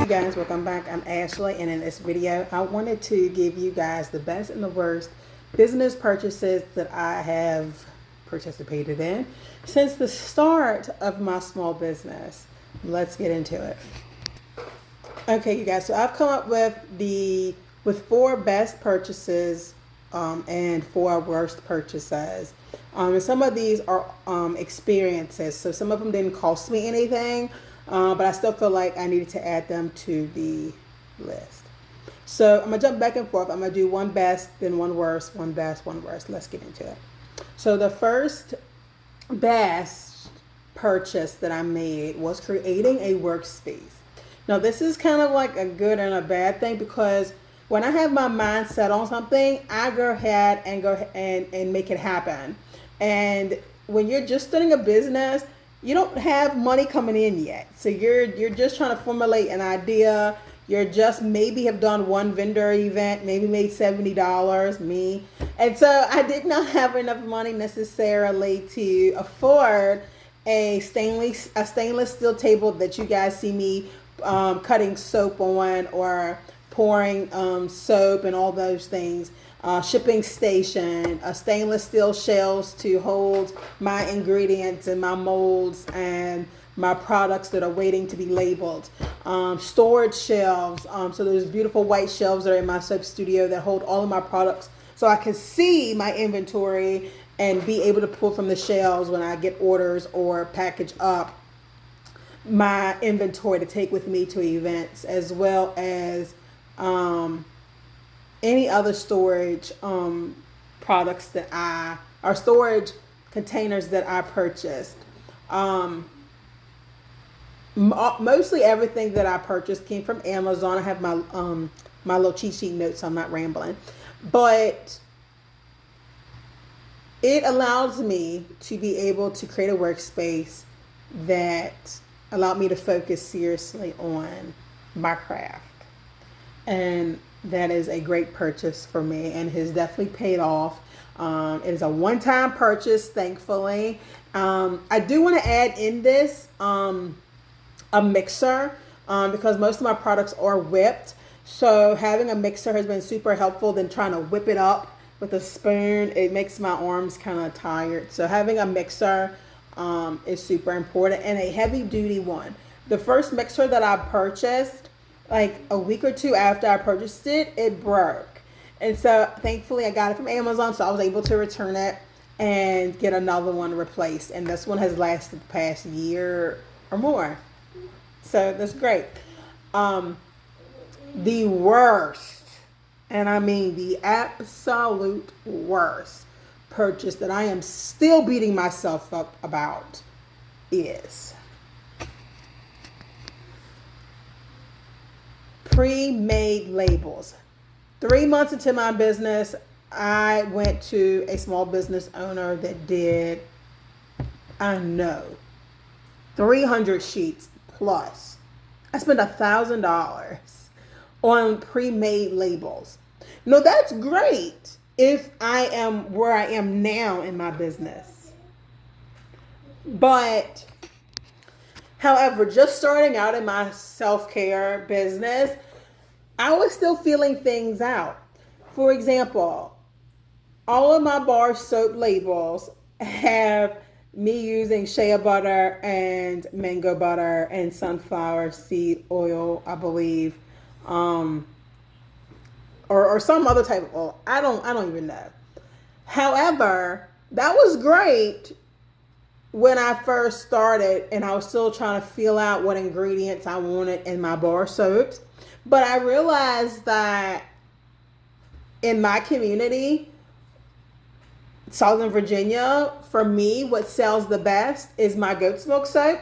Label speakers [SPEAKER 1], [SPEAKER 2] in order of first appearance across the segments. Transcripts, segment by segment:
[SPEAKER 1] you guys, welcome back. I'm Ashley, and in this video I wanted to give you guys the best and the worst business purchases that I have participated in since the start of my small business. Let's get into it. Okay, you guys, so I've come up with four best purchases and four worst purchases. And some of these are experiences, so some of them didn't cost me anything, but I still feel like I needed to add them to the list. So I'm gonna jump back and forth. I'm gonna do one best, then one worst, one best, one worst. Let's get into it. So the first best purchase that I made was creating a workspace. Now this is kind of like a good and a bad thing, because when I have my mind set on something, I go ahead and make it happen. And when you're just starting a business, you don't have money coming in yet. So you're just trying to formulate an idea. You're just maybe have done one vendor event, maybe made $70, me. And so I did not have enough money necessarily to afford a stainless steel table that you guys see me cutting soap on, or pouring soap and all those things. Shipping station, stainless steel shelves to hold my ingredients and my molds and my products that are waiting to be labeled. Storage shelves, so those beautiful white shelves that are in my soap studio that hold all of my products, so I can see my inventory and be able to pull from the shelves when I get orders or package up my inventory to take with me to events, as well as any other storage products or storage containers that I purchased. Mostly everything that I purchased came from Amazon. I have my little cheat sheet notes, so I'm not rambling, but it allows me to be able to create a workspace that allowed me to focus seriously on my craft. And that is a great purchase for me, and has definitely paid off. It is a one-time purchase, thankfully. I do want to add in this a mixer, because most of my products are whipped. So having a mixer has been super helpful than trying to whip it up with a spoon. It makes my arms kind of tired. So having a mixer is super important, and a heavy duty one. The first mixer that I purchased, like a week or two after I purchased it, it broke. And so thankfully I got it from Amazon, so I was able to return it and get another one replaced. And this one has lasted the past year or more. So that's great. The worst, and I mean the absolute worst purchase that I am still beating myself up about is pre-made labels. 3 months into my business, I went to a small business owner that did, I know, 300 sheets plus. I spent $1,000 on pre-made labels. No, that's great if I am where I am now in my business. But however, just starting out in my self-care business, I was still feeling things out. For example, all of my bar soap labels have me using shea butter and mango butter and sunflower seed oil, I believe, or some other type of oil. I don't even know. However, that was great when I first started, and I was still trying to feel out what ingredients I wanted in my bar soaps. But I realized that in my community, Southern Virginia, for me, what sells the best is my goat's milk soap.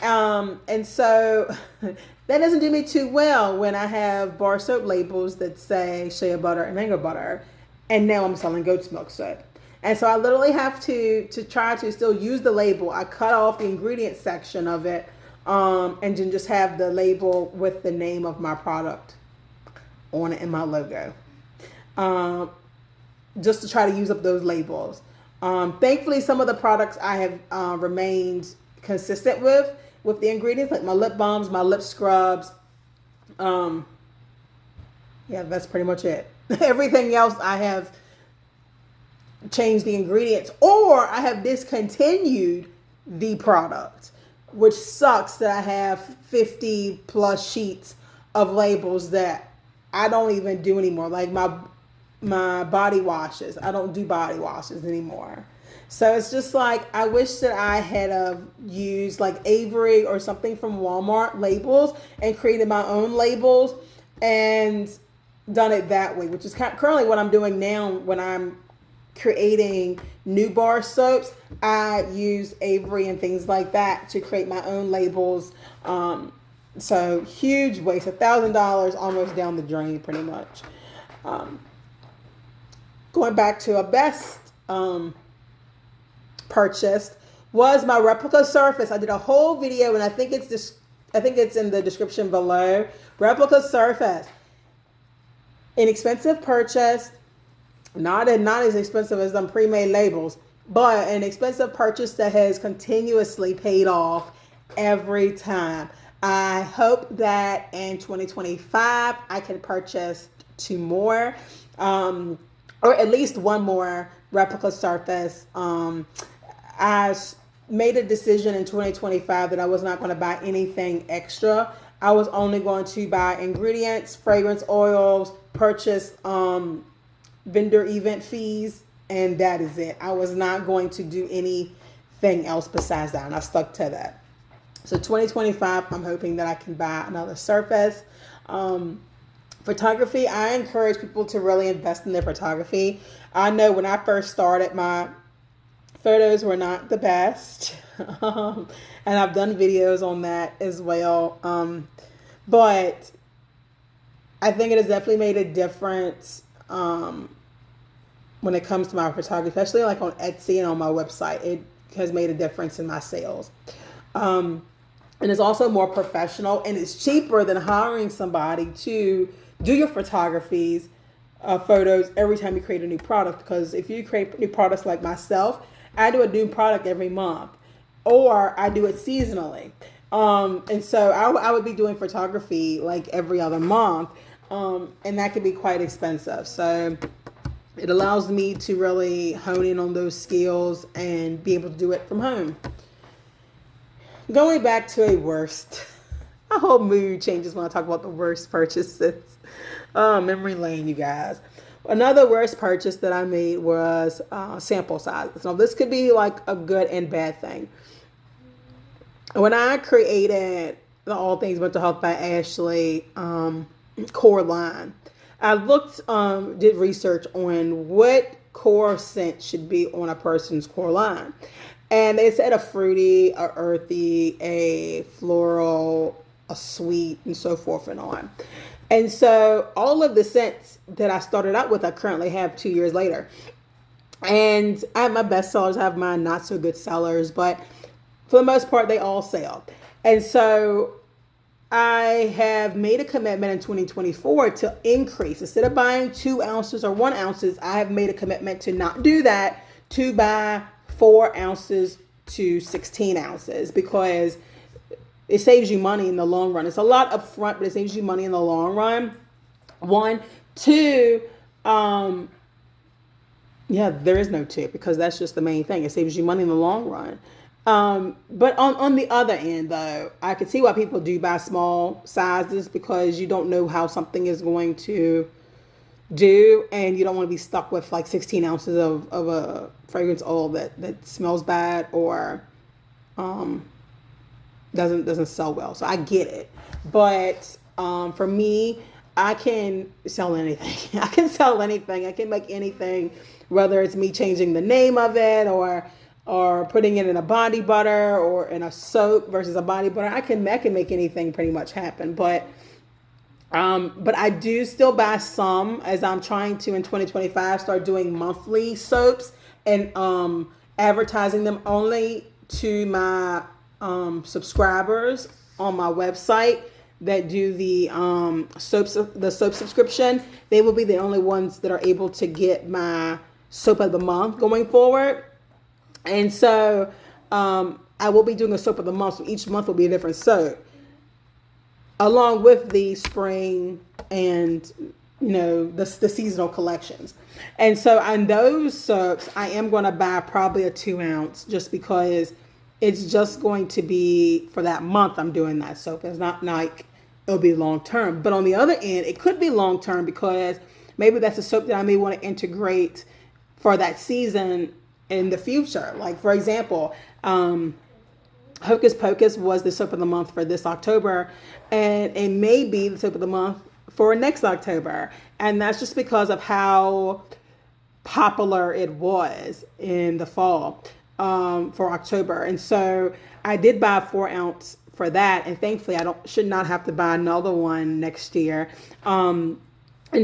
[SPEAKER 1] And so that doesn't do me too well when I have bar soap labels that say shea butter and mango butter, and now I'm selling goat's milk soap. And so I literally have to try to still use the label. I cut off the ingredient section of it, and then just have the label with the name of my product on it and my logo, just to try to use up those labels. Thankfully, some of the products I have remained consistent with the ingredients, like my lip balms, my lip scrubs, Yeah, that's pretty much it. Everything else I have changed the ingredients, or I have discontinued the product, which sucks that I have 50 plus sheets of labels that I don't even do anymore. Like my body washes. I don't do body washes anymore. So it's just like I wish that I had used like Avery or something from Walmart labels and created my own labels and done it that way, which is currently what I'm doing now when I'm creating new bar soaps. I use Avery and things like that to create my own labels. So huge waste, $1,000 almost down the drain pretty much. Going back to a best purchased was my Replica Surface. I did a whole video and I think it's in the description below. Replica Surface. Inexpensive purchase. Not as expensive as them pre-made labels, but an expensive purchase that has continuously paid off every time. I hope that in 2025 I can purchase 2 more, or at least 1 more Replica Surface. I made a decision in 2025 that I was not going to buy anything extra. I was only going to buy ingredients, fragrance oils, purchase vendor event fees, and that is it. I was not going to do anything else besides that, and I stuck to that. So 2025, I'm hoping that I can buy another Surface. Photography, I encourage people to really invest in their photography. I know when I first started, my photos were not the best, and I've done videos on that as well. But I think it has definitely made a difference when it comes to my photography, especially like on Etsy and on my website. It has made a difference in my sales. And it's also more professional, and it's cheaper than hiring somebody to do your photographies, photos every time you create a new product. Because if you create new products like myself, I do a new product every month, or I do it seasonally. And so I would be doing photography like every other month, and that could be quite expensive. So it allows me to really hone in on those skills and be able to do it from home. Going back to a worst, my whole mood changes when I talk about the worst purchases. Memory lane, you guys. Another worst purchase that I made was sample sizes. Now, this could be like a good and bad thing. When I created the All Things Mental Health by Ashley core line, I did research on what core scent should be on a person's core line. And they said a fruity, a earthy, a floral, a sweet, and so forth and on. And so all of the scents that I started out with, I currently have 2 years later. And I have my best sellers, I have my not so good sellers, but for the most part, they all sell. And so I have made a commitment in 2024 to increase. Instead of buying 2 ounces or 1 ounce, I have made a commitment to not do that, to buy 4 ounces to 16 ounces, because it saves you money in the long run. It's a lot up front, but it saves you money in the long run. 1, 2, there is no tip, because that's just the main thing. It saves you money in the long run. But on the other end, though, I could see why people do buy small sizes, because you don't know how something is going to do, and you don't want to be stuck with like 16 ounces of a fragrance oil that smells bad or doesn't sell well. So I get it. But for me, I can sell anything. I can sell anything. I can make anything, whether it's me changing the name of it or putting it in a body butter or in a soap versus a body butter. I can make anything pretty much happen. But I do still buy some, as I'm trying to in 2025 start doing monthly soaps and advertising them only to my subscribers on my website that do the soap subscription. They will be the only ones that are able to get my soap of the month going forward. And so I will be doing a soap of the month. So each month will be a different soap. along with the spring and the seasonal collections. And so on those soaps, I am going to buy probably a 2 ounce, just because it's just going to be for that month I'm doing that soap. It's not like it'll be long term. But on the other end, it could be long term, because maybe that's a soap that I may want to integrate for that season in the future. Like, for example, Hocus Pocus was the soap of the month for this October, and it may be the soap of the month for next October. And that's just because of how popular it was in the fall for October. And so I did buy a 4 ounce for that, and thankfully I should not have to buy another one next year. And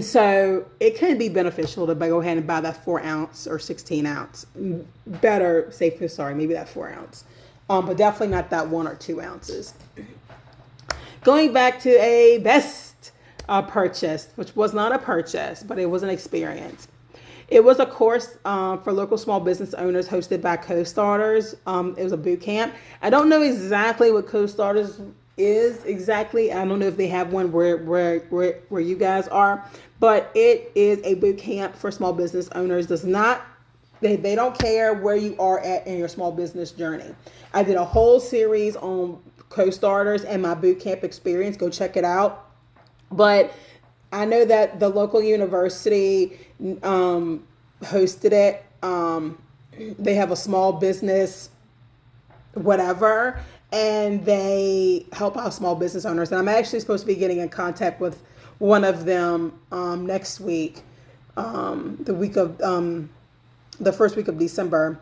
[SPEAKER 1] so it can be beneficial to go ahead and buy that 4 ounce or 16 ounce. Maybe that 4 ounce. But definitely not that 1 or 2 ounces. Going back to a best purchase, which was not a purchase, but it was an experience. It was a course for local small business owners hosted by COSTARTERS. It was a boot camp. I don't know exactly what COSTARTERS is exactly. I don't know if they have one where you guys are, but it is a boot camp for small business owners. They don't care where you are at in your small business journey. I did a whole series on COSTARTERS and my boot camp experience. Go check it out. But I know that the local university hosted it. They have a small business, whatever, and they help out small business owners. And I'm actually supposed to be getting in contact with one of them next week, the first week of December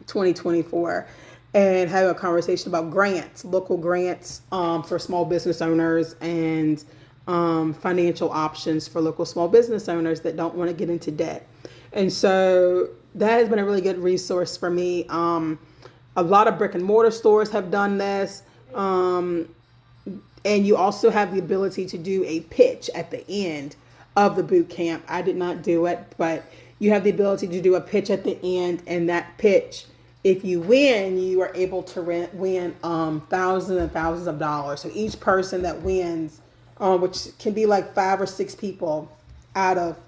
[SPEAKER 1] 2024, and have a conversation about grants, local grants for small business owners, and financial options for local small business owners that don't want to get into debt. And so that has been a really good resource for me. A lot of brick and mortar stores have done this. And you also have the ability to do a pitch at the end of the boot camp. I did not do it, but you have the ability to do a pitch at the end, and that pitch, if you win, you are able to win thousands and thousands of dollars. So each person that wins, which can be like 5 or 6 people out of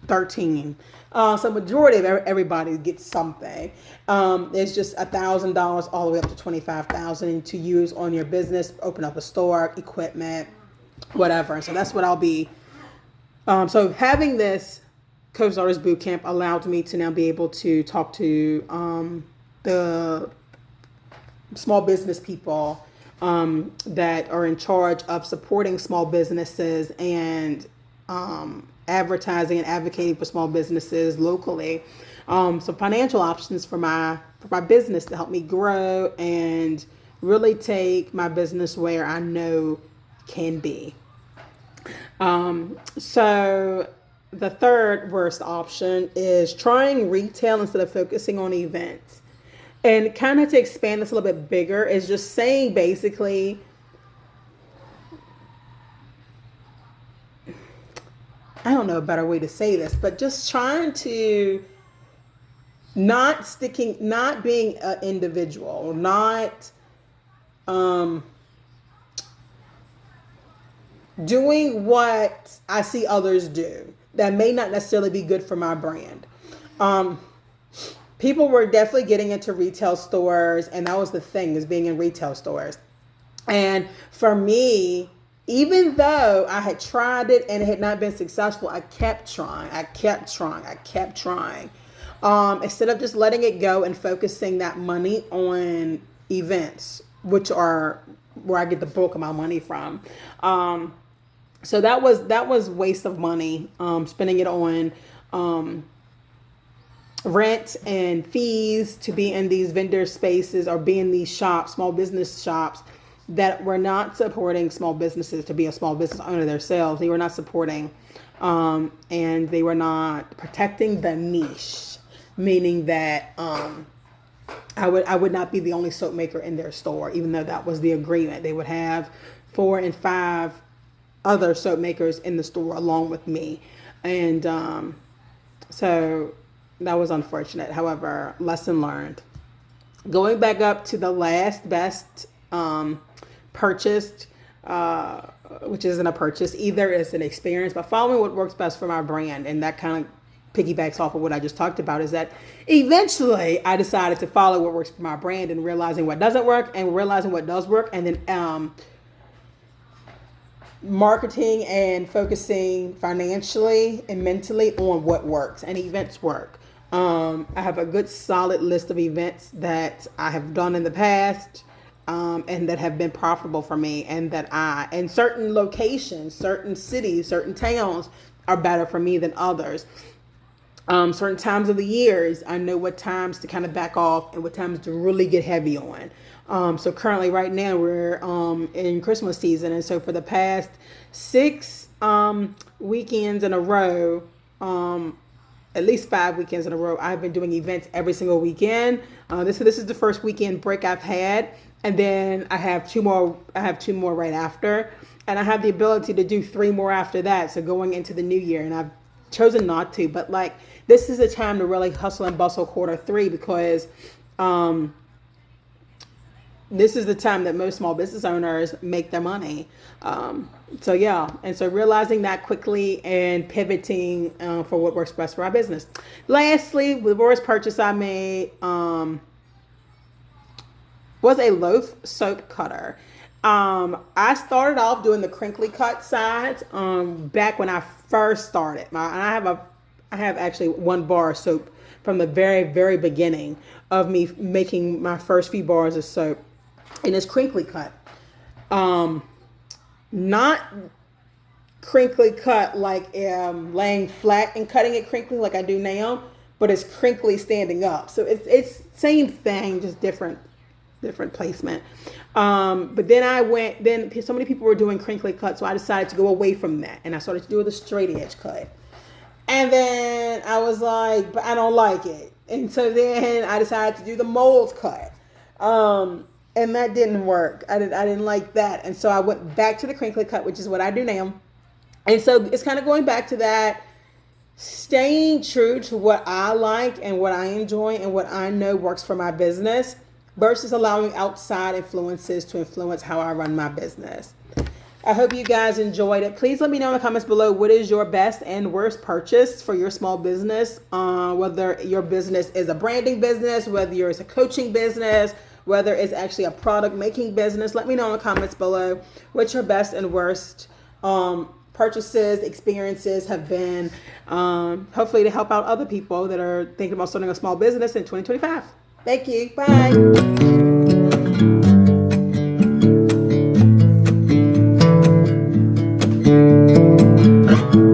[SPEAKER 1] 13. So majority of everybody gets something. It's just $1,000 all the way up to $25,000 to use on your business, open up a store, equipment, whatever. So that's what I'll be. So having this COSTARTERS Bootcamp allowed me to now be able to talk to the small business people that are in charge of supporting small businesses and advertising and advocating for small businesses locally. So financial options for my business to help me grow and really take my business where I know can be. So the third worst option is trying retail instead of focusing on events. And kind of to expand this a little bit bigger is just saying basically, I don't know a better way to say this, but just trying to not being an individual, not doing what I see others do that may not necessarily be good for my brand. People were definitely getting into retail stores, and that was the thing, is being in retail stores. And for me, even though I had tried it and it had not been successful, I kept trying. Instead of just letting it go and focusing that money on events, which are where I get the bulk of my money from. So that was waste of money, spending it on rent and fees to be in these vendor spaces or be in these shops, small business shops that were not supporting small businesses to be a small business owner themselves. They were not supporting, and they were not protecting the niche, meaning that I would not be the only soap maker in their store, even though that was the agreement. They would have 4 and 5 other soap makers in the store along with me. And so that was unfortunate. However, lesson learned. Going back up to the last best purchased which isn't a purchase either, it's an experience, but following what works best for my brand. And that kind of piggybacks off of what I just talked about, is that eventually I decided to follow what works for my brand and realizing what doesn't work and realizing what does work, and then marketing and focusing financially and mentally on what works, and events work. I have a good solid list of events that I have done in the past, and that have been profitable for me, and and certain locations, certain cities, certain towns are better for me than others. Certain times of the years, I know what times to kind of back off and what times to really get heavy on. So currently right now we're in Christmas season. And so for the past 6 weekends in a row, at least 5 weekends in a row, I've been doing events every single weekend. This is the first weekend break I've had. And then I have two more right after. And I have the ability to do 3 more after that. So going into the new year, and I've chosen not to, but like, this is a time to really hustle and bustle Q3, because this is the time that most small business owners make their money. So yeah, and so realizing that quickly and pivoting for what works best for our business. Lastly, the worst purchase I made was a Loaf soap cutter. I started off doing the crinkly cut sides back when I first started. I have actually 1 bar of soap from the very, very beginning of me making my first few bars of soap, and it's crinkly cut. Not crinkly cut like laying flat and cutting it crinkly like I do now, but it's crinkly standing up. So it's same thing, just different placement. But then so many people were doing crinkly cut, so I decided to go away from that, and I started to do the straight edge cut. And then I was like, but I don't like it. And so then I decided to do the mold cut. And that didn't work. I didn't like that. And so I went back to the crinkly cut, which is what I do now. And so it's kind of going back to that, staying true to what I like and what I enjoy and what I know works for my business, versus allowing outside influences to influence how I run my business. I hope you guys enjoyed it. Please let me know in the comments below, what is your best and worst purchase for your small business? Whether your business is a branding business, whether it's a coaching business, whether it's actually a product making business. Let me know in the comments below what your best and worst purchases, experiences have been, hopefully to help out other people that are thinking about starting a small business in 2025. Thank you. Bye.